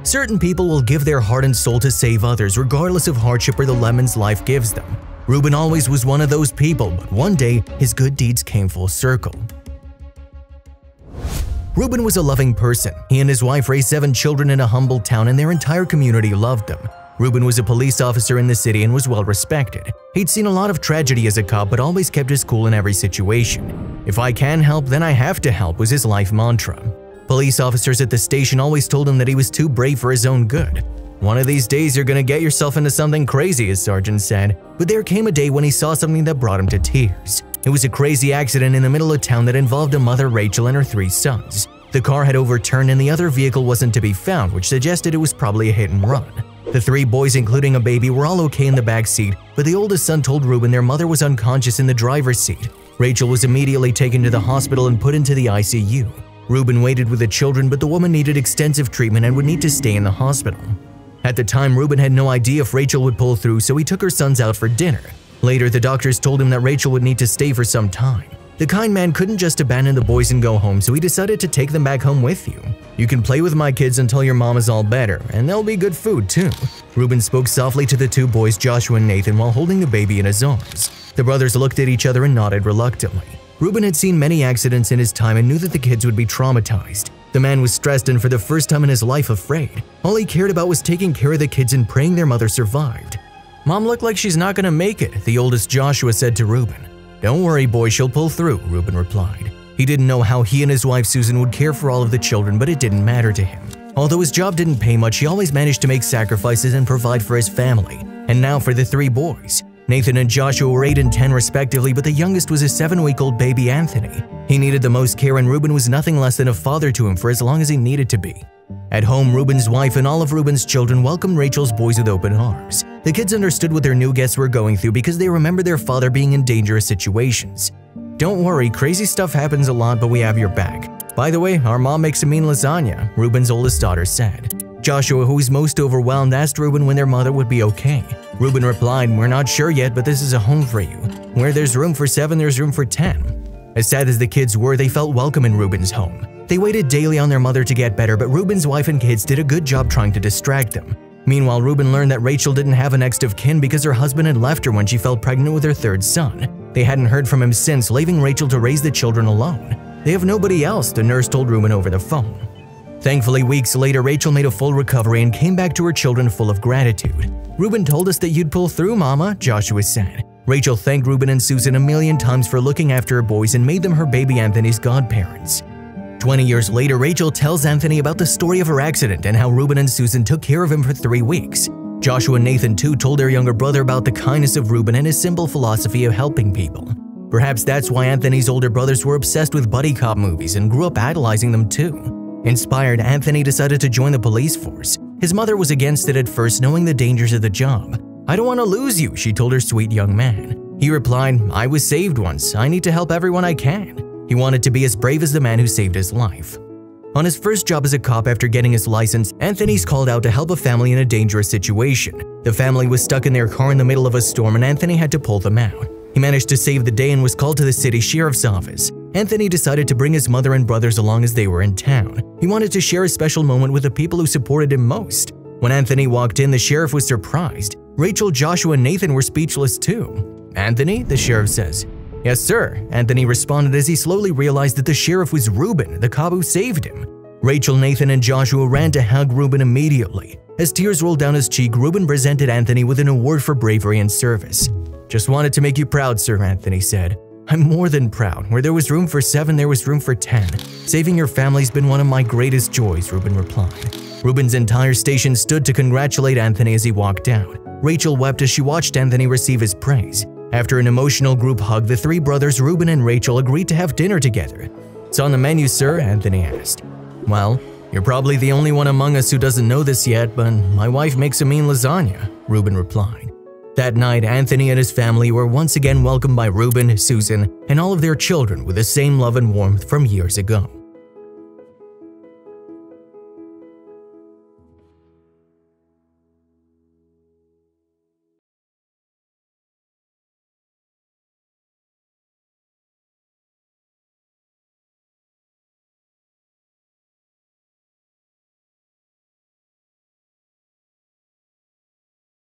Certain people will give their heart and soul to save others regardless of hardship or the lemons life gives them. Reuben always was one of those people, but one day his good deeds came full circle. Reuben was a loving person. He and his wife raised 7 children in a humble town and their entire community loved them. Reuben was a police officer in the city and was well respected. He'd seen a lot of tragedy as a cop but always kept his cool in every situation. "If I can help, then I have to help" was his life mantra. Police officers at the station always told him that he was too brave for his own good. "One of these days you're gonna get yourself into something crazy," his sergeant said. But there came a day when he saw something that brought him to tears. It was a crazy accident in the middle of town that involved a mother, Rachel, and her 3 sons. The car had overturned and the other vehicle wasn't to be found, which suggested it was probably a hit and run. The 3 boys, including a baby, were all okay in the back seat, but the oldest son told Reuben their mother was unconscious in the driver's seat. Rachel was immediately taken to the hospital and put into the ICU. Reuben waited with the children, but the woman needed extensive treatment and would need to stay in the hospital. At the time, Reuben had no idea if Rachel would pull through, so he took her sons out for dinner. Later, the doctors told him that Rachel would need to stay for some time. The kind man couldn't just abandon the boys and go home, so he decided to take them back home with you. "You can play with my kids until your mom is all better, and there'll be good food too." Reuben spoke softly to the 2 boys, Joshua and Nathan, while holding the baby in his arms. The brothers looked at each other and nodded reluctantly. Reuben had seen many accidents in his time and knew that the kids would be traumatized. The man was stressed and for the first time in his life afraid. All he cared about was taking care of the kids and praying their mother survived. "Mom looked like she's not gonna make it," the oldest Joshua said to Reuben. "Don't worry, boy, she'll pull through," Reuben replied. He didn't know how he and his wife Susan would care for all of the children, but it didn't matter to him. Although his job didn't pay much, he always managed to make sacrifices and provide for his family. And now for the 3 boys. Nathan and Joshua were 8 and 10 respectively, but the youngest was a 7-week-old baby, Anthony. He needed the most care and Reuben was nothing less than a father to him for as long as he needed to be. At home, Reuben's wife and all of Reuben's children welcomed Rachel's boys with open arms. The kids understood what their new guests were going through because they remembered their father being in dangerous situations. "Don't worry, crazy stuff happens a lot, but we have your back. By the way, our mom makes a mean lasagna," Reuben's oldest daughter said. Joshua, who was most overwhelmed, asked Reuben when their mother would be okay. Reuben replied, "We're not sure yet, but this is a home for you. Where there's room for 7, there's room for 10. As sad as the kids were, they felt welcome in Reuben's home. They waited daily on their mother to get better, but Reuben's wife and kids did a good job trying to distract them. Meanwhile, Reuben learned that Rachel didn't have a next of kin because her husband had left her when she fell pregnant with her 3rd son. They hadn't heard from him since, leaving Rachel to raise the children alone. "They have nobody else," the nurse told Reuben over the phone. Thankfully, weeks later, Rachel made a full recovery and came back to her children full of gratitude. "Reuben told us that you'd pull through, Mama," Joshua said. Rachel thanked Reuben and Susan a million times for looking after her boys and made them her baby Anthony's godparents. 20 years later, Rachel tells Anthony about the story of her accident and how Reuben and Susan took care of him for 3 weeks. Joshua and Nathan too told their younger brother about the kindness of Reuben and his simple philosophy of helping people. Perhaps that's why Anthony's older brothers were obsessed with buddy cop movies and grew up idolizing them too. Inspired, Anthony decided to join the police force. His mother was against it at first, knowing the dangers of the job. "I don't want to lose you," she told her sweet young man. He replied, "I was saved once. I need to help everyone I can." He wanted to be as brave as the man who saved his life. On his first job as a cop after getting his license, Anthony's called out to help a family in a dangerous situation. The family was stuck in their car in the middle of a storm and Anthony had to pull them out. He managed to save the day and was called to the city sheriff's office. Anthony decided to bring his mother and brothers along as they were in town. He wanted to share a special moment with the people who supported him most. When Anthony walked in, the sheriff was surprised. Rachel, Joshua, and Nathan were speechless too. "Anthony?" the sheriff says. "Yes, sir," Anthony responded as he slowly realized that the sheriff was Reuben, the cop who saved him. Rachel, Nathan, and Joshua ran to hug Reuben immediately. As tears rolled down his cheek, Reuben presented Anthony with an award for bravery and service. "Just wanted to make you proud, sir," Anthony said. "I'm more than proud. Where there was room for 7, there was room for 10. Saving your family's been one of my greatest joys," Reuben replied. Reuben's entire station stood to congratulate Anthony as he walked out. Rachel wept as she watched Anthony receive his praise. After an emotional group hug, the 3 brothers, Reuben and Rachel, agreed to have dinner together. "It's on the menu, sir?" Anthony asked. "Well, you're probably the only one among us who doesn't know this yet, but my wife makes a mean lasagna," Reuben replied. That night, Anthony and his family were once again welcomed by Reuben, Susan, and all of their children with the same love and warmth from years ago.